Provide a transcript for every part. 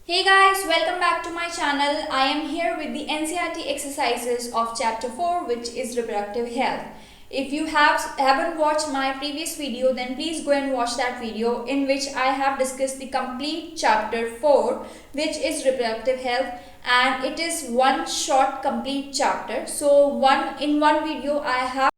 Hey guys, welcome back to my channel. I am here with the NCERT Exercises of Chapter 4, which is Reproductive Health. If you haven't watched my previous video, then please go and watch that video in which I have discussed the complete Chapter 4, which is Reproductive Health, and it is one short complete chapter. So in one video I have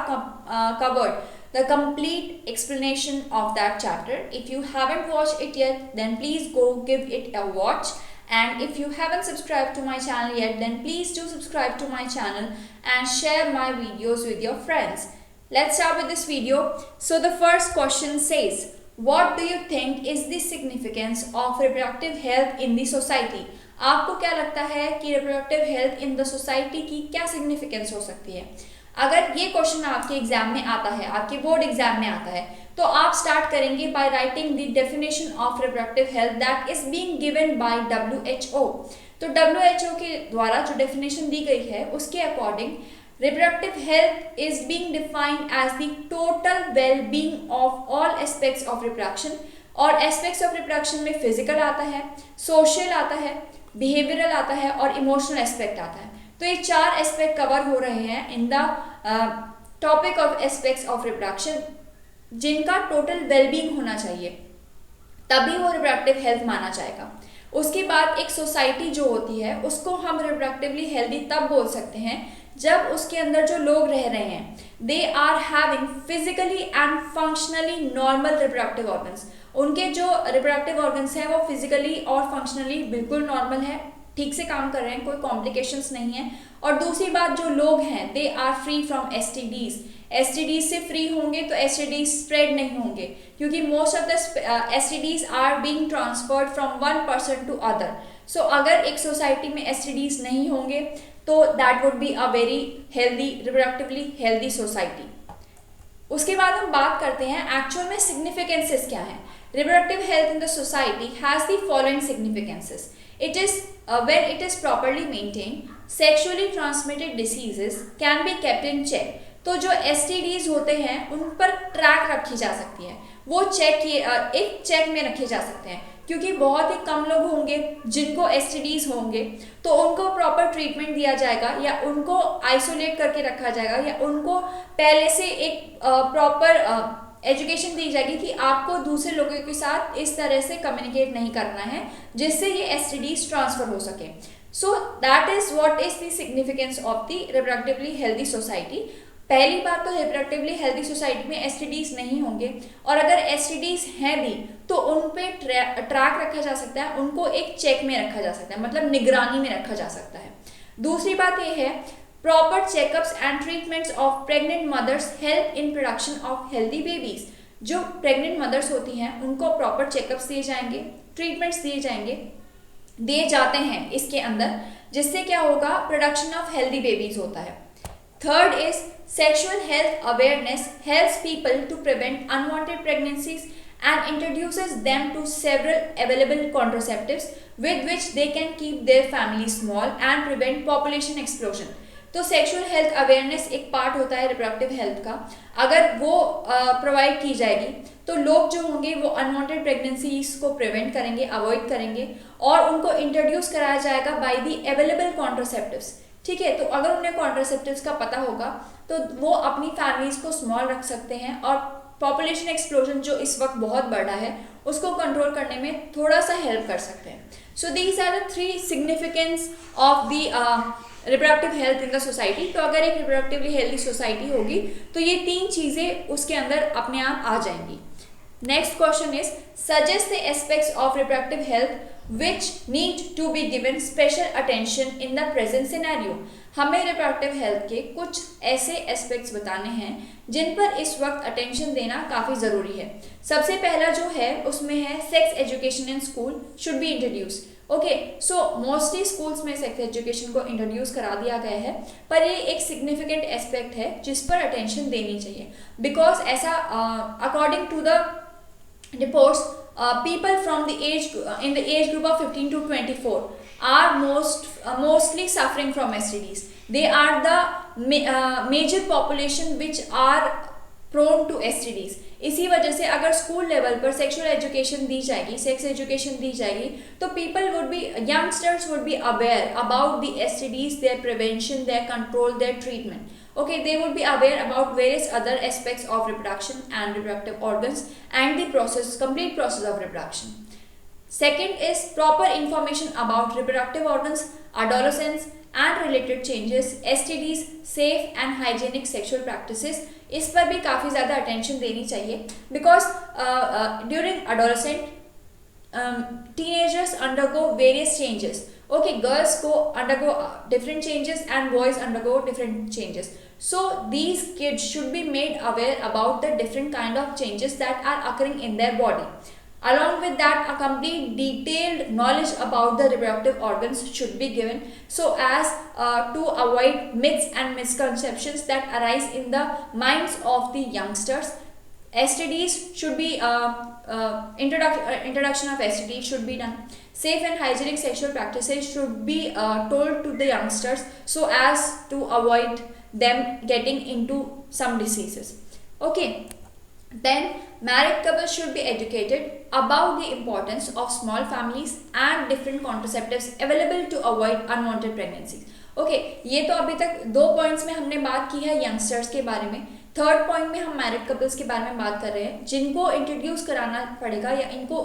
covered the complete explanation of that chapter. If you haven't watched it yet, then please go give it a watch. And if you haven't subscribed to my channel yet, then please do subscribe to my channel and share my videos with your friends. Let's start with this video. So the first question says, what do you think is the significance of reproductive health in the society? आपको क्या लगता है कि reproductive health in the society की क्या significance हो सकती है? अगर ये क्वेश्चन आपके एग्जाम में आता है, आपके बोर्ड एग्जाम में आता है, तो आप स्टार्ट करेंगे by writing the definition of reproductive health that is being given by WHO। तो WHO के द्वारा जो डेफिनेशन दी गई है उसके according reproductive health is being defined as the total well being of all aspects of reproduction. और aspects of reproduction में physical आता है, सोशल आता है, बिहेवियरल आता है और इमोशनल एस्पेक्ट आता है। तो ये चार एस्पेक्ट कवर हो रहे हैं in the topic of aspects of reproduction, जिनका टोटल वेलबींग होना चाहिए, तभी वो रिप्रोडक्टिव हेल्थ माना जाएगा। उसके बाद एक सोसाइटी जो होती है उसको हम रिप्रोडक्टिवली हेल्दी तब बोल सकते हैं जब उसके अंदर जो लोग रह रहे हैं they are having physically and functionally normal reproductive organs. उनके जो रिप्रोडक्टिव ऑर्गन्स हैं वो फिजिकली और फंक्शनली बिल्कुल नॉर्मल है, ठीक से काम कर रहे हैं, कोई कॉम्प्लिकेशंस नहीं है। और दूसरी बात, जो लोग हैं they are free from STDs। STDs से फ्री होंगे तो STDs स्प्रेड नहीं होंगे, क्योंकि most of the STDs are being transferred from one person to other. So अगर एक सोसाइटी में STDs नहीं होंगे तो that would be a very healthy, reproductively healthy society. उसके बाद हम बात करते हैं एक्चुअल में सिग्निफिकेंसेस क्या है। Reproductive health in the society has the following significances. It is when it is properly maintained, sexually transmitted diseases can be kept in check। तो जो STDs होते हैं उन पर ट्रैक रखी जा सकती है, वो एक चेक में रखे जा सकते हैं, क्योंकि बहुत ही कम लोग होंगे जिनको STDs होंगे, तो उनको प्रॉपर ट्रीटमेंट दिया जाएगा या उनको आइसोलेट करके रखा जाएगा या उनको पहले से एक प्रॉपर एजुकेशन दी जाएगी कि आपको दूसरे लोगों के साथ इस तरह से कम्युनिकेट नहीं करना है जिससे ये STDs ट्रांसफर हो सके। So that is what is the significance of the reproductively healthy society. पहली बात तो रिप्रोडक्टिवली हेल्दी सोसाइटी में STDs नहीं होंगे, और अगर STDs हैं भी तो उन पे ट्रैक रखा जा सकता है, उनको एक चेक में रखा जा सकता है, मतलब निगरानी में रखा जा सकता है। दूसरी बात यह है, proper checkups and treatments of pregnant mothers help in production of healthy babies। जो pregnant mothers होती हैं उनको proper checkups दिए जाएंगे, treatments दिए जाते हैं इसके अंदर, जिससे क्या होगा, production of healthy babies होता है। Third is sexual health awareness helps people to prevent unwanted pregnancies and introduces them to several available contraceptives with which they can keep their family small and prevent population explosion। तो sexual health awareness एक part होता है reproductive health का। अगर वो provide की जाएगी तो लोग जो होंगे वो अनवांटेड प्रेगनेंसीज को प्रिवेंट करेंगे, अवॉइड करेंगे, और उनको इंट्रोड्यूस कराया जाएगा बाय द अवेलेबल कॉन्ट्रासेप्टिव्स। ठीक है, तो अगर उन्हें कॉन्ट्रासेप्टिव्स का पता होगा तो वो अपनी फैमिलीज को स्मॉल रख सकते हैं और पॉपुलेशन एक्सप्लोजन जो इस वक्त बहुत बढ़ा है उसको कंट्रोल करने में थोड़ा सा हेल्प कर सकते हैं। So these are the three significance of the reproductive health in the society. तो अगर एक रिप्रोडक्टिवली हेल्दी सोसाइटी होगी तो ये तीन चीजें उसके अंदर अपने आप आ जाएंगी। Next question is, suggest the aspects of reproductive health which need to be given special attention in the present scenario। हमें रिप्रोडक्टिव हेल्थ के कुछ ऐसे एस्पेक्ट्स बताने हैं जिन पर इस वक्त अटेंशन देना काफ़ी ज़रूरी है। सबसे पहला जो है उसमें है sex education in school should be introduce. Okay, so mostly schools में सेक्स एजुकेशन को इंट्रोड्यूस करा दिया गया है, पर ये एक सिग्निफिकेंट एस्पेक्ट है जिस पर अटेंशन देनी चाहिए, बिकॉज ऐसा according to the reports, people from the in the age group of 15 to 24 are mostly suffering from STDs। They are the major population which are prone to STDs। इसी वजह से अगर स्कूल लेवल पर sexual education दी जाएगी, sex education दी जाएगी, तो people would be, youngsters would be aware about the STDs, their prevention, their control, their treatment. Okay, they would be aware about various other aspects of reproduction and reproductive organs and the process, complete process of reproduction. Second is proper information about reproductive organs, adolescence and related changes, STDs, safe and hygienic sexual practices. इस पर भी काफ़ी ज़्यादा attention देनी चाहिए, because during adolescent teenagers undergo various changes. Okay, girls go undergo different changes and boys undergo different changes. So these kids should be made aware about the different kind of changes that are occurring in their body. Along with that, a complete detailed knowledge about the reproductive organs should be given, so as to avoid myths and misconceptions that arise in the minds of the youngsters. STDs should be introduction of STDs should be done. Safe and hygienic sexual practices should be told to the youngsters, so as to avoid them getting into some diseases. Okay, then married couples should be educated about the importance of small families and different contraceptives available to avoid unwanted pregnancies. Okay, ये तो अभी तक 2 points में हमने बात की है youngsters के बारे में. थर्ड पॉइंट में हम मैरिड कपल्स के बारे में बात कर रहे हैं, जिनको इंट्रोड्यूस कराना पड़ेगा या इनको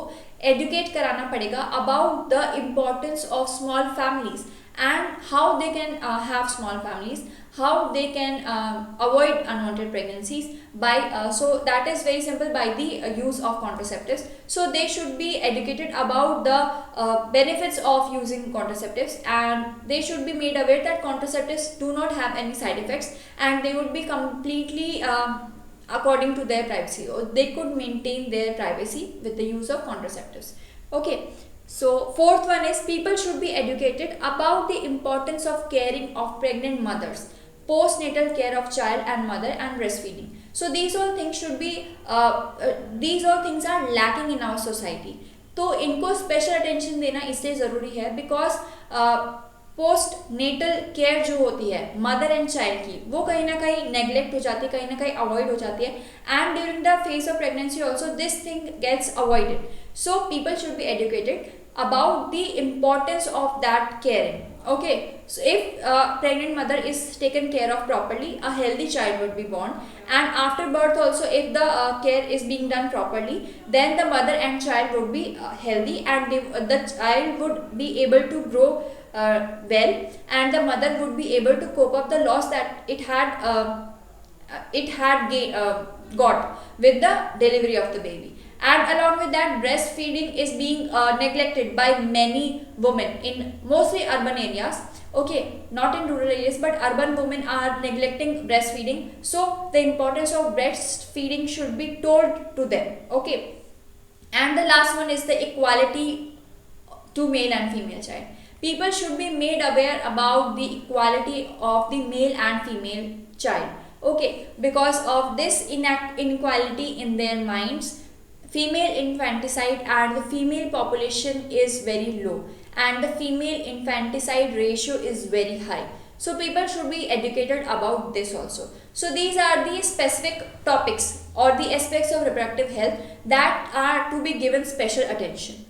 एजुकेट कराना पड़ेगा about the importance of small families and how they can have small families, how they can avoid unwanted pregnancies by so that is very simple, by the use of contraceptives. So they should be educated about the benefits of using contraceptives, and they should be made aware that contraceptives do not have any side effects and they would be completely according to their privacy, or they could maintain their privacy with the use of contraceptives. Okay, so fourth one is people should be educated about the importance of caring of pregnant mothers, postnatal care of child and mother, and breastfeeding. So these all things should be these all things are lacking in our society. तो इनको special attention देना इसलिए ज़रूरी है because post natal care जो होती है mother and child की, वो कहीं ना कहीं नेग्लेक्ट हो जाती है, कहीं ना कहीं अवॉइड हो जाती है, and during the phase of pregnancy also this thing gets avoided. So people should be educated about the importance of that caring. Okay, so if pregnant mother is taken care of properly, a healthy child would be born, and after birth also if the care is being done properly, then the mother and child would be healthy, and the child would be able to grow well, and the mother would be able to cope up the loss that it had got with the delivery of the baby. And along with that, breastfeeding is being neglected by many women in mostly urban areas. Okay, not in rural areas, but urban women are neglecting breastfeeding. So the importance of breastfeeding should be told to them. Okay, and the last one is the equality to male and female child. People should be made aware about the equality of the male and female child. Okay, because of this inequality in their minds, female infanticide and the female population is very low, and the female infanticide ratio is very high. So people should be educated about this also. So these are the specific topics or the aspects of reproductive health that are to be given special attention.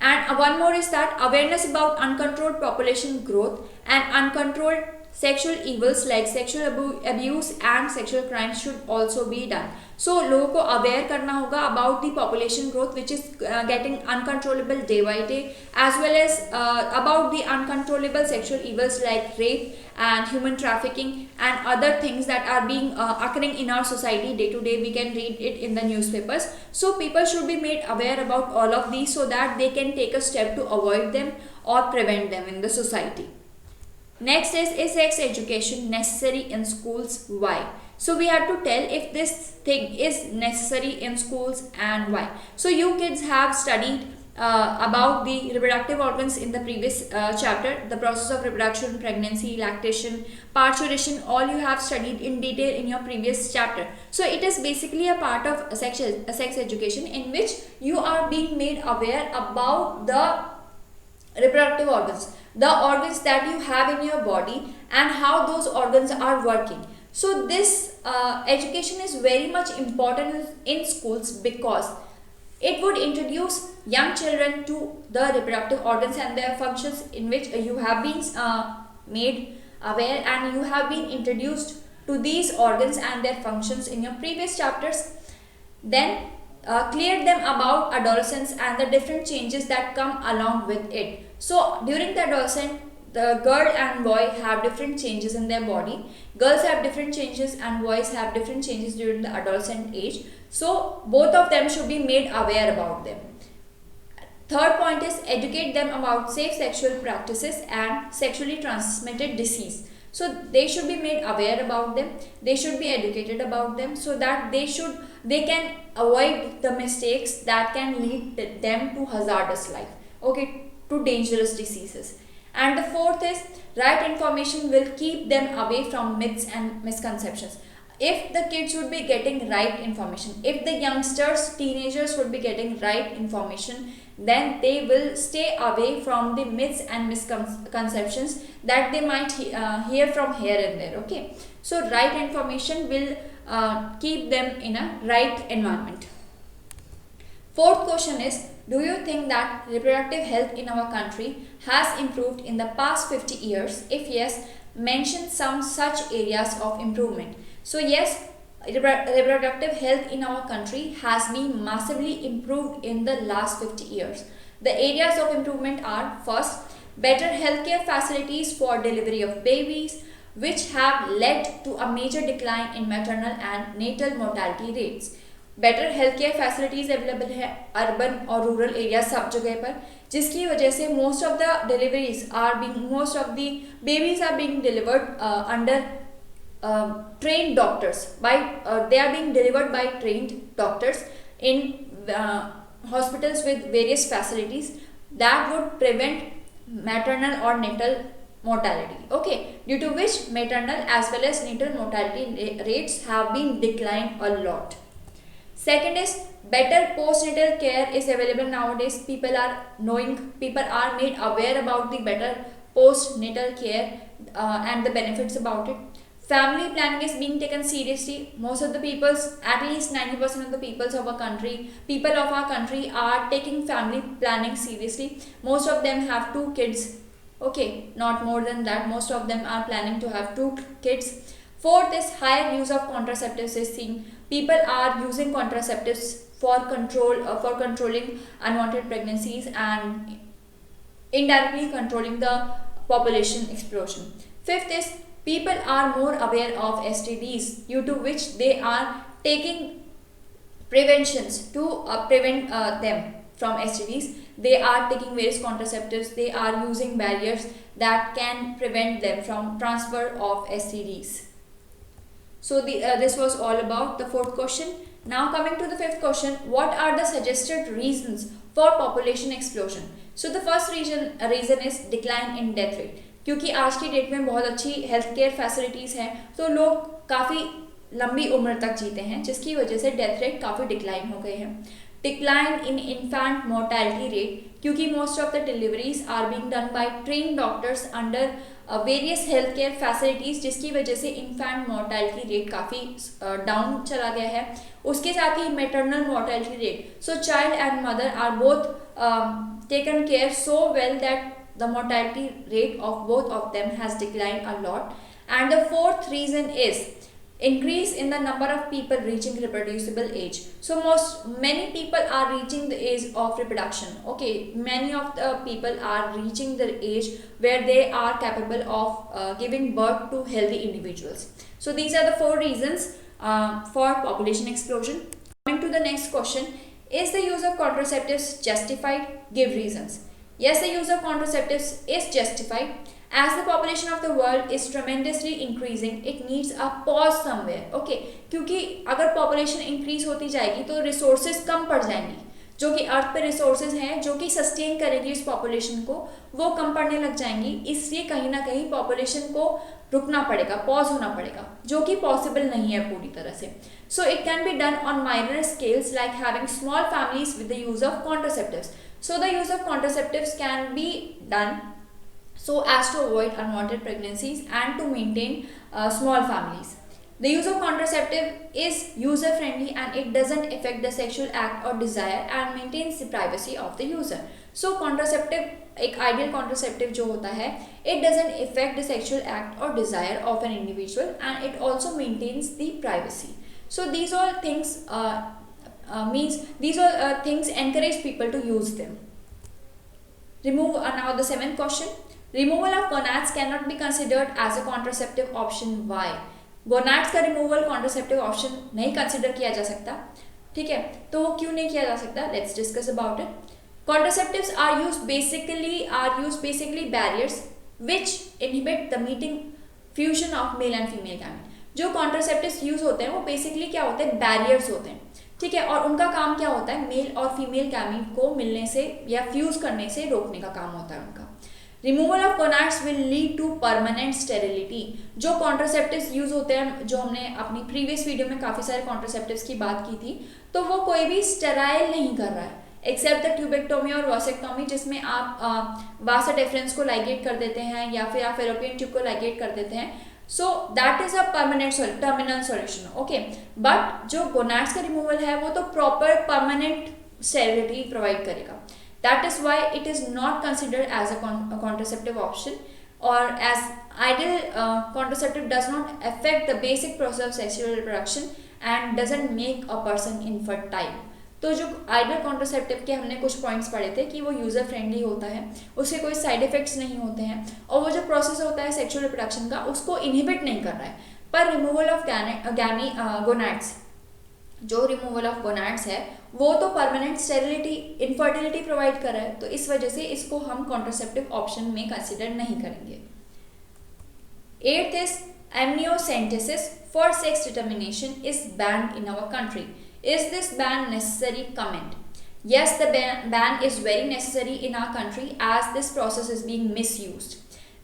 And one more is that awareness about uncontrolled population growth and uncontrolled sexual evils like sexual abuse and sexual crimes should also be done. So लोगों को aware करना होगा about the population growth which is getting uncontrollable day by day, as well as about the uncontrollable sexual evils like rape and human trafficking and other things that are being occurring in our society day to day. We can read it in the newspapers. So people should be made aware about all of these so that they can take a step to avoid them or prevent them in the society. Next is sex education necessary in schools? Why? So we have to tell if this thing is necessary in schools and why. So you kids have studied about the reproductive organs in the previous chapter, the process of reproduction, pregnancy, lactation, parturition, all you have studied in detail in your previous chapter. So it is basically a part of sex education in which you are being made aware about the reproductive organs, the organs that you have in your body and how those organs are working. So this education is very much important in schools because it would introduce young children to the reproductive organs and their functions, in which you have been made aware and you have been introduced to these organs and their functions in your previous chapters. Then clear them about adolescence and the different changes that come along with it. So during the adolescent, the girl and boy have different changes in their body. Girls have different changes and boys have different changes during the adolescent age. So both of them should be made aware about them. Third point is educate them about safe sexual practices and sexually transmitted disease. So they should be made aware about them. They should be educated about them so that they can avoid the mistakes that can lead them to hazardous life. Okay, to dangerous diseases. And the fourth is right information will keep them away from myths and misconceptions. If the kids would be getting right information, if the youngsters, teenagers would be getting right information, then they will stay away from the myths and misconceptions that they might hear from here and there. Okay, so right information will keep them in a right environment. Fourth question is, do you think that reproductive health in our country has improved in the past 50 years? If yes, mention some such areas of improvement. So yes, reproductive health in our country has been massively improved in the last 50 years. The areas of improvement are: first, better healthcare facilities for delivery of babies, which have led to a major decline in maternal and natal mortality rates. Better health care facilities available है urban और rural area सब जगह पर, जिसकी वजह से most of the deliveries are being most of the babies are being delivered under trained doctors they are being delivered by trained doctors in hospitals with various facilities that would prevent maternal or natal mortality. Okay, due to which maternal as well as natal mortality rates have been declined a lot. Second is better postnatal care is available nowadays. People are made aware about the better postnatal care and the benefits about it. Family planning is being taken seriously. Most of the peoples, at least 90% of the people of our country are taking family planning seriously. Most of them have 2 kids. Okay, not more than that. Most of them are planning to have 2 kids. Fourth is higher use of contraceptives is seen. People are using contraceptives for controlling unwanted pregnancies and indirectly controlling the population explosion. Fifth is people are more aware of STDs, due to which they are taking preventions to prevent them from STDs. They are taking various contraceptives. They are using barriers that can prevent them from transfer of STDs. So this was all about the fourth question. Now coming to the fifth question, what are the suggested reasons for population explosion? So the first reason is decline in death rate. क्योंकि आज की date में बहुत अच्छी health care facilities हैं तो लोग काफ़ी लंबी उम्र तक जीते हैं, जिसकी वजह से डेथ रेट काफ़ी डिक्लाइन हो गए हैं. Decline in infant mortality rate, क्योंकि most of the deliveries are being done by trained doctors under various health care facilities, जिसकी वजह से इन्फेंट मोर्टैलिटी रेट काफ़ी डाउन चला गया है. उसके साथ ही maternal mortality rate, so child and mother are both taken care so well that the mortality rate of both of them has declined a lot. And the fourth reason is increase in the number of people reaching reproducible age. So many people are reaching the age of reproduction. Okay, many of the people are reaching the age where they are capable of giving birth to healthy individuals. So these are the 4 reasons for population explosion. Coming to the next question, is the use of contraceptives justified? Give reasons. Yes, the use of contraceptives is justified. As the population of the world is tremendously increasing, it needs a pause somewhere. Okay, क्योंकि अगर population increase होती जाएगी तो resources कम पड़ जाएंगी, जो कि अर्थ पे रिसोर्सेज हैं जो कि सस्टेन करेगी इस पॉपुलेशन को, वो कम पड़ने लग जाएंगी. इसलिए कहीं ना कहीं पॉपुलेशन को रुकना पड़ेगा, पॉज होना पड़ेगा, जो कि पॉसिबल नहीं है पूरी तरह से. So it can be done on minor scales like having small families with the use of contraceptives. So the use of contraceptives can be done so as to avoid unwanted pregnancies and to maintain small families. The use of contraceptive is user friendly and it doesn't affect the sexual act or desire and maintains the privacy of the user. So contraceptive, एक ideal contraceptive जो होता है, it doesn't affect the sexual act or desire of an individual and it also maintains the privacy. So these all things things encourage people to use them. Now the seventh question. Removal of gonads cannot be considered as a contraceptive option. Why? Gonads का removal contraceptive option नहीं consider किया जा सकता, ठीक है, तो वो क्यों नहीं किया जा सकता? Let's discuss about it. Contraceptives are used basically barriers which inhibit the meeting fusion of male and female gamete. जो कॉन्ट्रासेप्टिव्स यूज होते हैं वो बेसिकली क्या होते हैं? बैरियर्स होते हैं, ठीक है, और उनका काम क्या होता है? मेल और फीमेल गैमेट को मिलने से या फ्यूज करने से रोकने का काम होता है उनका. Removal of gonads will lead to permanent sterility. जो कॉन्ट्रासेप्टिव्स यूज होते हैं, जो हमने अपनी प्रीवियस वीडियो में काफ़ी सारे कॉन्ट्रासेप्टिव्स की बात की थी, तो वो कोई भी स्टेराइल नहीं कर रहा है एक्सेप्ट द ट्यूबेक्टोमी और वासेक्टोमी, जिसमें आप वासा डिफरेंस को लाइगेट कर देते हैं या फिर आप फेलोपियन ट्यूब को लाइगेट कर देते हैं. So that is a permanent terminal solution. Okay, but जो गोनाड्स का रिमूवल है वो तो प्रॉपर परमानेंट स्टेरिलिटी प्रोवाइड करेगा. That is why it is not considered as a contraceptive option, or as ideal contraceptive does not affect the basic process of sexual reproduction and doesn't make a person infertile. तो जो ideal contraceptive के हमने कुछ points पढ़े थे कि वो user friendly होता है, उसके कोई साइड इफेक्ट्स नहीं होते हैं और वो जो प्रोसेस होता है सेक्सुअल रिप्रोडक्शन का उसको इनहिबिट नहीं कर रहा है. पर रिमूवल ऑफ गोनाड्स, जो रिमूवल ऑफ गोनाड्स है वो तो परमानेंट स्टेरिलिटी, इनफर्टिलिटी प्रोवाइड कर रहा है, तो इस वजह से इसको हम कॉन्ट्रासेप्टिव ऑप्शन में कंसिडर नहीं करेंगे. 8th is amniocentesis for sex determination is banned in our country. Is this ban necessary? Comment. Yes, the ban is very necessary in our country as this process is being misused.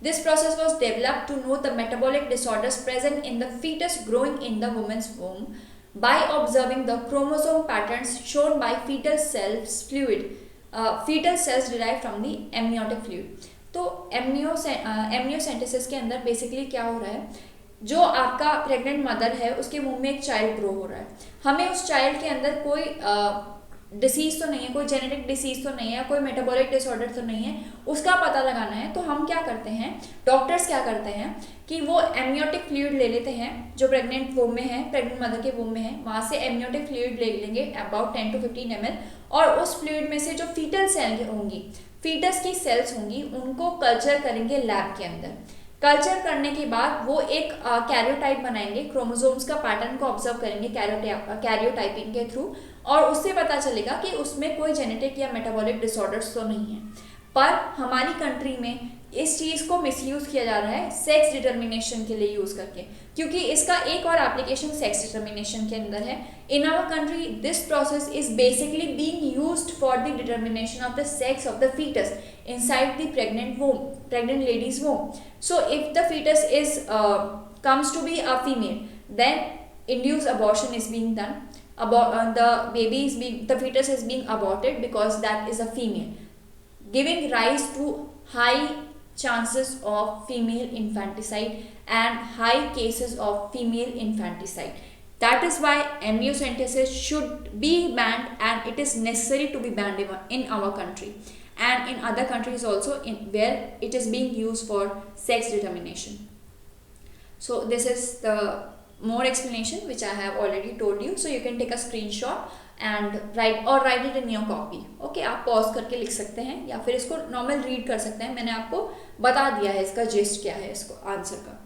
This process was developed to know the metabolic disorders present in the fetus growing in the woman's womb by observing the chromosome patterns shown by fetal cells derived from the amniotic fluid. तो amniocentesis के अंदर basically क्या हो रहा है? जो आपका pregnant mother है उसके मुंह में एक चाइल्ड ग्रो हो रहा है, हमें उस चाइल्ड के अंदर कोई डिसीज तो नहीं है, कोई जेनेटिक डिसीज तो नहीं है, कोई मेटाबॉलिक डिसऑर्डर तो नहीं है, उसका पता लगाना है. तो हम क्या करते हैं, डॉक्टर्स क्या करते हैं कि वो एमनियोटिक फ्लूइड ले लेते हैं जो प्रेग्नेंट वोम में है, प्रेग्नेंट मदर के वोम में है, वहाँ से एमनियोटिक फ्लूइड ले लेंगे अबाउट 10 to 15 ml, और उस फ्लूइड में से जो फीटल सेल होंगी, फीटस की सेल्स होंगी, उनको कल्चर करेंगे लैब के अंदर. कल्चर करने के बाद वो एक कैरियोटाइप बनाएंगे, क्रोमोसोम्स का पैटर्न को ऑब्जर्व करेंगे कैरियोटाइपिंग के थ्रू, और उससे पता चलेगा कि उसमें कोई जेनेटिक या मेटाबॉलिक डिसऑर्डर्स तो नहीं है. पर हमारी कंट्री में इस चीज़ को मिसयूज किया जा रहा है सेक्स डिटर्मिनेशन के लिए यूज़ करके, क्योंकि इसका एक और एप्लीकेशन सेक्स डिटर्मिनेशन के अंदर है. In our country this process is basically being used for the determination of the sex of the foetus inside the pregnant lady's womb. So if the fetus is comes to be a female, then induced abortion is being done. The fetus is being aborted because that is a female, giving rise to high chances of female infanticide and high cases of female infanticide. That is why amniocentesis should be banned, and it is necessary to be banned in our country and in other countries also where it is being used for sex determination. So this is the more explanation which I have already told you. So you can take a screenshot and write it in your copy. Okay, आप pause करके लिख सकते हैं या फिर इसको normal read कर सकते हैं. मैंने आपको बता दिया है इसका gist क्या है, इसको आंसर का.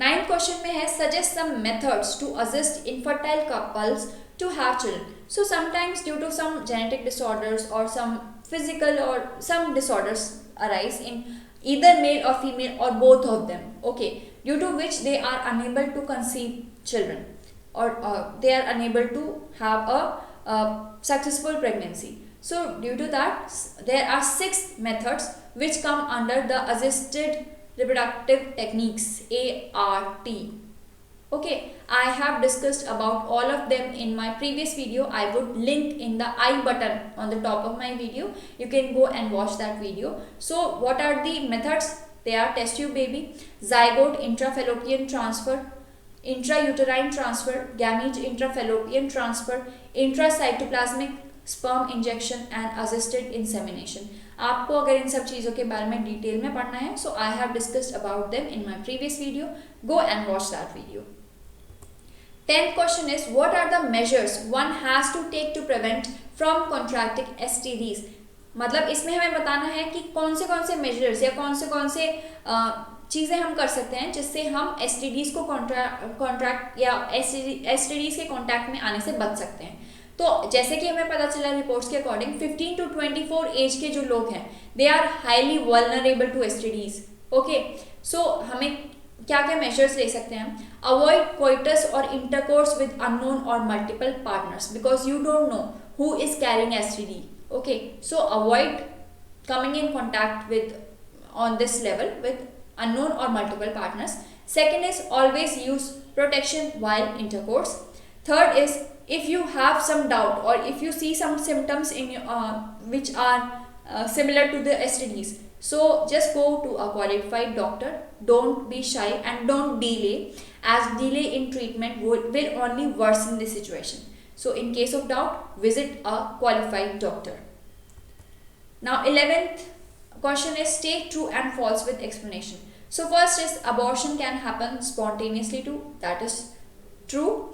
9th question में है suggest some methods to assist infertile couples to have children. So sometimes due to some genetic disorders or some physical or some disorders arise in either male or female or both of them, okay, due to which they are unable to conceive children or they are unable to have a successful pregnancy. So due to that there are 6 methods which come under the assisted reproductive techniques, ART. Okay, I have discussed about all of them in my previous video. I would link in the I button on the top of my video. You can go and watch that video. So what are the methods? They are test tube baby, zygote intrafallopian transfer, intrauterine transfer, gamete intrafallopian transfer, intracytoplasmic sperm injection and assisted insemination. आपको अगर इन सब चीज़ों के बारे में detail में पढ़ना है, so I have discussed about them in my previous video. Go and watch that video. 10th question is, what are the measures one has to take to prevent from contracting STDs? मतलब इसमें हमें बताना है कि कौन से measures या कौन से चीज़ें हम कर सकते हैं जिससे हम STDs को कॉन्ट्रैक्ट या STDs के कॉन्टैक्ट में आने से बच सकते हैं. तो जैसे कि हमें पता चला रिपोर्ट्स के अकॉर्डिंग 15 to 24 एज के जो लोग हैं they are highly vulnerable to STDs. Okay, so हमें क्या क्या मेजर्स ले सकते हैं? अवॉइड कोइटस और इंटरकोर्स विद अननोन और multiple partners because you don't know who is carrying STD. Okay, so avoid coming in contact with on this level with unknown or multiple partners. Second is always use protection while intercourse. Third is if you have some doubt or if you see some symptoms in which are similar to the STDs, so just go to a qualified doctor. Don't be shy and don't delay, as delay in treatment will only worsen the situation. So in case of doubt, visit a qualified doctor. Now 11th question is state true and false with explanation. So first is abortion can happen spontaneously too. That is true.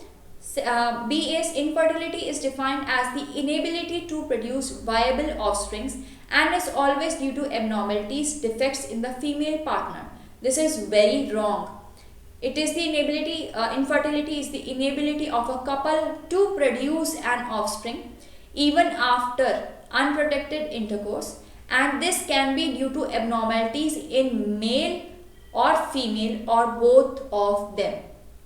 B is infertility is defined as the inability to produce viable offspring and is always due to abnormalities, defects in the female partner. This is very wrong. It is the inability, infertility is the inability of a couple to produce an offspring even after unprotected intercourse. And this can be due to abnormalities in male or female or both of them.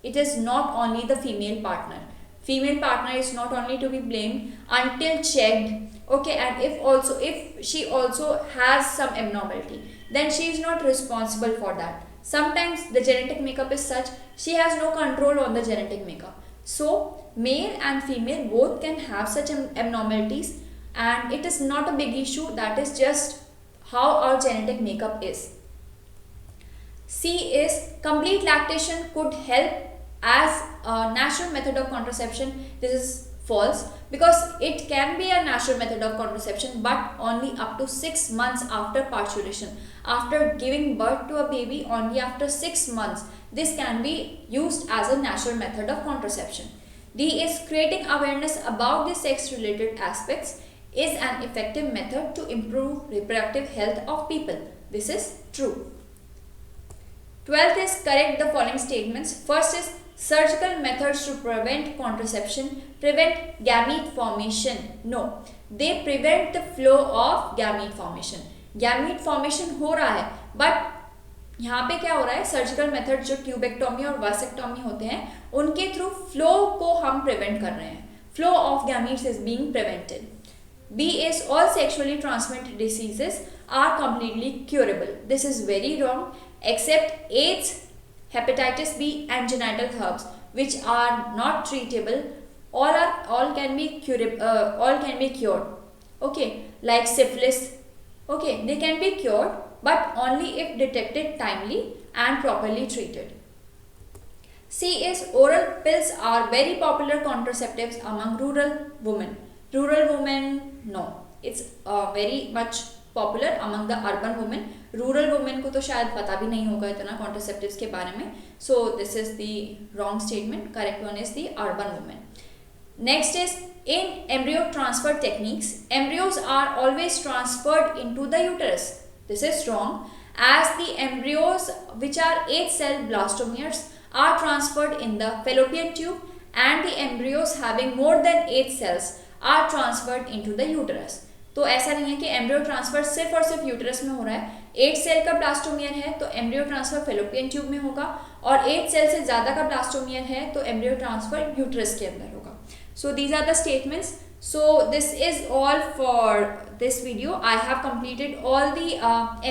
It is not only the female partner. Female partner is not only to be blamed until checked. Okay, and if she also has some abnormality, then she is not responsible for that. Sometimes the genetic makeup is such she has no control on the genetic makeup. So male and female both can have such abnormalities. And it is not a big issue, that is just how our genetic makeup is. C is complete lactation could help as a natural method of contraception. This is false because it can be a natural method of contraception but only up to 6 months after parturition. After giving birth to a baby, only after 6 months this can be used as a natural method of contraception. D is creating awareness about the sex related aspects is an effective method to improve reproductive health of people. This is true. 12th is correct the following statements. First is surgical methods to prevent contraception prevent gamete formation. No, they prevent the flow of gamete formation. Gamete formation हो रहा है but यहाँ पे क्या हो रहा है? Surgical method जो ट्यूबेक्टोमी और वासेक्टोमी होते हैं उनके थ्रू फ्लो को हम प्रिवेंट कर रहे हैं. Flow of gametes is being prevented. B is all sexually transmitted diseases are completely curable. This is very wrong except AIDS, hepatitis B and genital herpes which are not treatable. All can be cured. Okay, like syphilis. Okay, they can be cured but only if detected timely and properly treated. C is oral pills are very popular contraceptives among rural women. Rural women, no, it's very much popular among the urban women. Rural women को तो शायद पता भी नहीं होगा इतना contraceptives के बारे में. So this is the wrong statement. Correct one is the urban women. Next is in embryo transfer techniques, embryos are always transferred into the uterus. This is wrong, as the embryos which are 8-cell blastomeres are transferred in the fallopian tube and the embryos having more than 8 cells are transferred into the uterus. तो ऐसा नहीं है कि embryo transfer सिर्फ और सिर्फ uterus में हो रहा है. 8 सेल का ब्लास्टोमियर है तो एम्ब्रियो ट्रांसफर फेलोपियन ट्यूब में होगा और 8 सेल से ज़्यादा का ब्लास्टोमियर है तो एम्ब्रियो ट्रांसफर यूटरस के अंदर होगा. So these are the statements. So this is all for this video. I have completed all the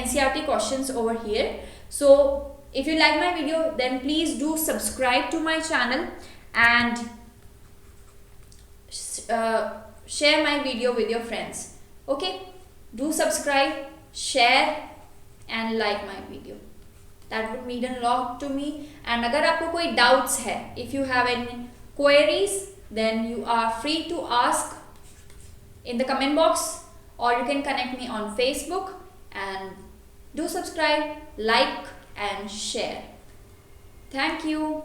NCERT questions over here. So if you like my video, then please do subscribe to my channel and share my video with your friends. Okay, do subscribe, share and like my video. That would mean a lot to me. And अगर आपको कोई doubts है, if you have any queries, then you are free to ask in the comment box, or you can connect me on Facebook. And do subscribe, like and share. Thank you.